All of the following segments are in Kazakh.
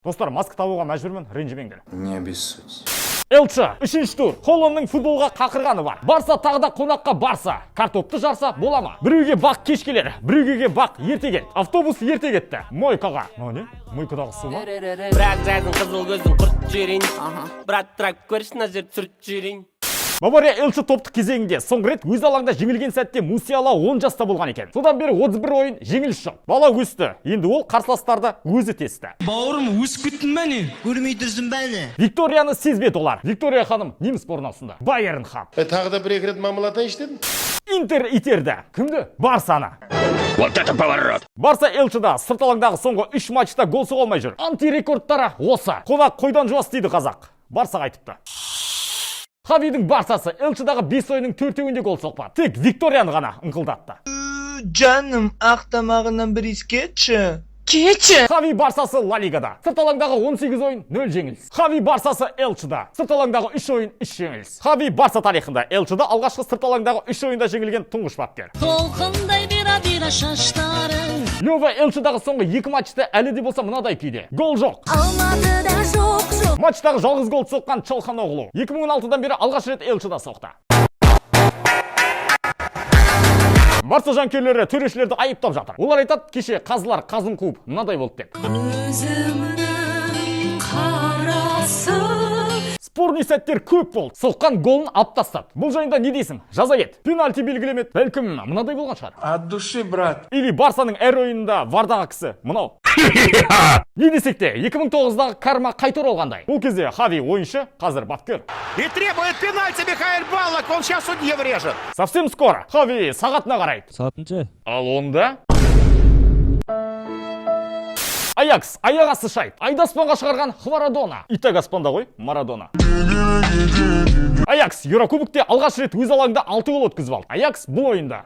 Достар, маска табуға мәжбүрмін, ренжімеңдер. Не обессудь. Элчі, 3-ші тур. Холландның футболға қақырғаны бар. Барса тағы да қонаққа барса. Картопты жарса бола ма? Біреуге бақ кеш келер, біреуге бақ ерте кел. Автобус ерте кетті. Мойкаға. Не? Мойкадағы су ма? Бірақ жайдың қызыл көздің құрт жерейін. Брат трак көрші мына жер түсірт жерейін. Бавария Элчі топтық кезеңінде соңғы рет өз алаңда жеңілген сәтте Мусиала 10 жаста болған екен. Содан бері 31 ойын жеңіліс жоқ. Бала өсті. Енді ол қарсыластарды өзі тесті. Бауырым өсіп кеттің бе не? Көрмей тұрсың ба не? Викторияны сезбеді олар. Виктория ханым неміс борнаусында. Байерн хам. Тағы да бір-екі рет мамалатайыншы дедім. Интер итерді. Кімді? Барсаны. Вот это поворот! Барса Элчіда сырт алаңдағы соңғы 3 матчта гол соға алмай жүр. Антирекордтары осы. Қонақ қойдан жуас дейді қазақ. Барса айтыпты. Хавидің Барсасы Элчідағы 5 ойының 4-еуінде гол соқпады. Тек Викторияны ғана ыңқылдатты. Жаным, ақтамағынан бір искетші. Кетші! Хави Барсасы Ла Лигада. Сырт алаңдағы 18 ойын 0 жеңіліс. Хави Барсасы Элчіда. Сырт алаңдағы 3 ойын 3 жеңіліс. Хави Барса тарихында Элчіда алғашқы сырт алаңдағы 3 ойында жеңілген тұңғыш бапкер. Толқындай бира-бира шаштарың. Лёва Элчідағы соңғы 2 матчта әлі де болса мынадай күйде. Гол жоқ. Алматыда жоқ. Матчтағы жалғыз гол соққан Чалханоғлу 2016-дан бері алғаш рет Элчіда соқты. Барса жанкүйерлері төрешілерді айыптап жатыр. Олар айтады, кеше қазылар қазын қуып, мынадай болды деп. Өзімнің қарасы. Спорный сәттер көп болды. Соққан голын алып тастады. Бұл жайында не дейсің? Жаза кет. Пенальти белгілемеді. Бәлкім мынадай болған шығар. От души, брат. Или Барсаның әр ойынында вардағы кісі мынау. Не десек те, 2009-дағы карма қайтар олғандай. Бұл кезде Хави ойыншы, қазір бапкер. И требует пенальти Михаил Баллок, он сейчас судье врежет. Совсем скоро Хави сағатына қарайды. Сатыншы. Ал онда Аякс аяқ асты шайып. Айдаспанға шығарған Хварадона. Итак аспанда ғой, Марадона. Аякс Еурокубокте алғаш рет өз алаңда 6 гол өткізіп алды. Аякс бұл ойында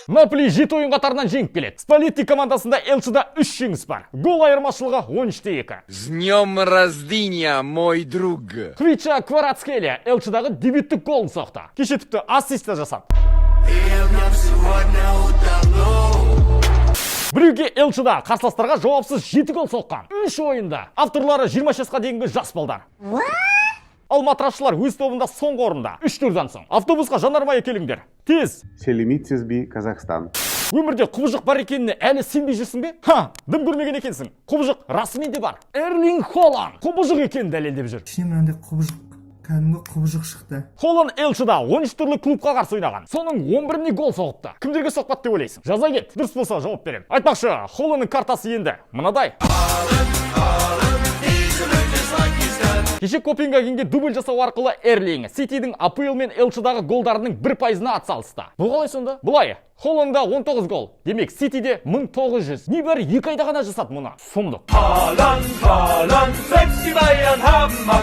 Наполи 7 ойын қатарынан жеңіп келеді. Спалетти командасында Элчіда 3 жеңіс бар. Гол айырмашылығы 13-2. С днем рождения, мой друг! Квича Кварацхелия Элчідағы дебюттік голын соқты. Кеше тіпті ассист жасады. Біреуге Элчіда қарсыластарға жауапсыз 7 гол соққан. 3 ойында. Авторлары 20 жасқа дейінгі жас балдар. Ал матрашшылар өз тобында соңғы орында. 3 турдан соң. Автобусқа жанармай келіңдер. Тез. Селимитсіз би Казахстан. Өмірде құбыжық бар екеніне әлі сенбей жүрсің бе? Ха, дым көрмеген екенсің. Құбыжық расымен де бар. Эрлинг Холланд құбыжық екенін дәлелдеп жүр. Ішінен мынандай кәдімгі құбыжық шықты. Холланд Элчіда 13 түрлі клубқа қарсы ойнаған. Соның 11-не гол соғыпты. Кімдерге соқпады деп ойлайсың? Жаза кет. Дұрыс болса жауап берем. Айтпақшы, Холландның картасы енді мынадай. Кеше Копенгагенге дубль жасау арқылы Эрлинг Ситидің АПЛ мен Элчідағы голдарының 1%-ына атсалысты. Бұл қалай сонда? Бұлай. Холландда 19 гол. Демек Ситиде 1900. Небәрі 2 айда ғана жасады мұны. Сұмдық.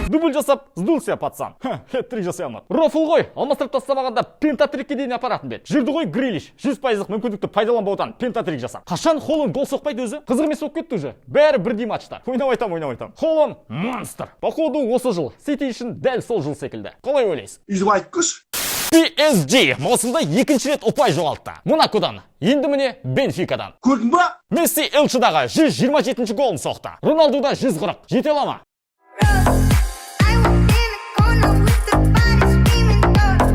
Дубль жасап, сдулся пацан. Хет-трик жасай алмады. Рофл ғой, алмастырып тастамағанда пентатрикке дейін апаратын бет. Жүрді ғой Грилиш. 100% мүмкіндікті пайдаланбаудан пентатрик жасап. Қашан Холланд гол соқпайды өзі? Қызық емес болып кетті уже. Бәрі бірдей матчтар. Ойнап айтам. Холланд монстр. Походу осы жыл Сити үшін дәл сол жыл секілді. Қалай ойлайсыз? PSG маусымда 2-ші рет ұпай жоғалтты. Монакодан, енді міне Бенфикадан. Көрдің ба? Месси Элчідағы 127-ші голын соқты. Роналдуда 140. Жете ала ма?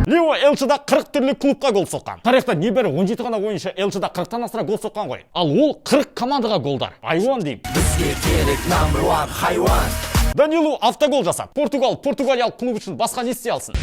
Лео Элчіда 40 түрлі клубқа гол соққан. Тарихта небәрі 17 ғана ойыншы Элчіда 40-тан асыра гол соққан ғой. Ал ол 40 командаға голдар. Айуан дейм. Бізге керек number one хайуан. Данилу автогол жасап. Португалиялық клуб үшін басқа не істей алсын?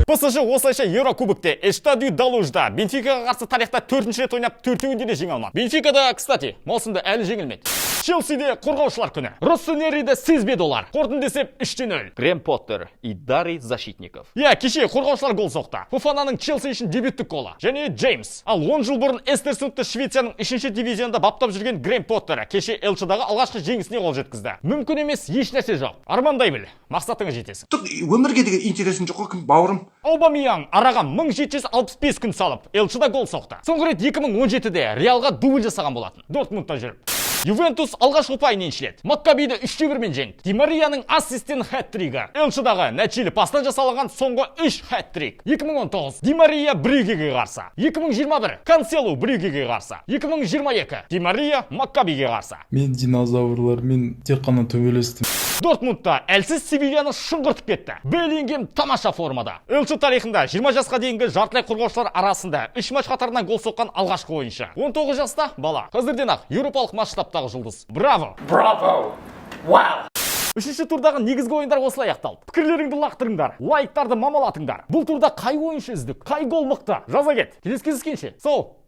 ПСЖ осылайша Еурокубокте Эстадио да Лужда Бенфикаға қарсы тарихта 4-ші рет ойнап 4-еуінде де жеңе алмады. Бенфикада, кстати, маусымда әлі жеңілмеді. Челсиде қорғаушылар күні. Россонериді сезбеді олар. Қорытынды есеп 3-0. Грэм Поттер и Дарий Защитников. Кеше қорғаушылар гол соқты. Фофананың Челси үшін дебюттік голы. Және Джеймс. Ал 10 жыл бұрын Эстерсундты Швецияның 3-ші дивизионда баптап жүрген Грэм Поттер кеше Элчідағы алғашқы жеңісіне қол жеткізді. Мүмкін емес, еш нәрсе жоқ. Армандай біл, мақсатыңа жетесің. Өмірге деген интересім жоқ қой, бауырым. Аубамейянг араға 1765 күн салып, Элчіда гол соқты. Соңғы рет 2017-де Реалға дубль жасаған болатын. Дортмундта жүріп. Ювентус алғашқы ұпайын еншіледі. Маккабиді 3-1-мен жеңді. Ди Марияның ассистен хэт-тригі. Элшідағы нәтижелі пастан жасалған соңғы 3 хэт-трик. 2019 Ди Мария Брюгеге қарсы. 2021 Канселу Брюгеге қарсы. 2022 Ди Мария Маккабиге қарсы. Мен динозаврлар, мен тек қана төбелестім. Дортмундта әлсіз Севильяны шыңғыртып кетті. Беллингем тамаша формада. Элчі тарихында 20 жасқа дейінгі жартылай қорғаушылар арасында 3 матч қатарынан гол соққан алғашқы ойыншы. 19 жаста бала. Қазірден ақ еуропалық масштабтағы жұлдыз. Браво! Браво! Вау! Үшінші турдағы негізгі ойындар осылай аяқталды. Пікірлеріңді лақтырыңдар, лайктарды мамалатыңдар. Бұл турда қай ойыншы үздік, қай гол мықты? Жаза кет. Келесі кездескенше. Сол.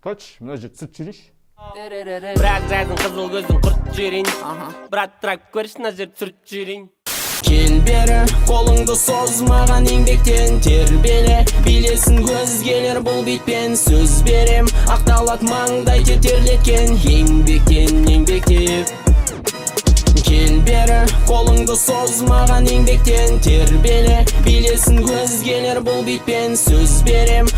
Коч, мына жерде түсіп жүрейінші. Бірақ жаздың қызыл көздің құрт жерін Брат трак көрші мына жерді сүрт жерін Кел бері, қолыңды соз маған еңбектен тербеле Билесін көзгелер бұл битпен сөз берем Ақталат маңдай тетерлеткен еңбектеп Кел бері, қолыңды соз маған еңбектен тербеле Билесін көзгелер бұл битпен сөз берем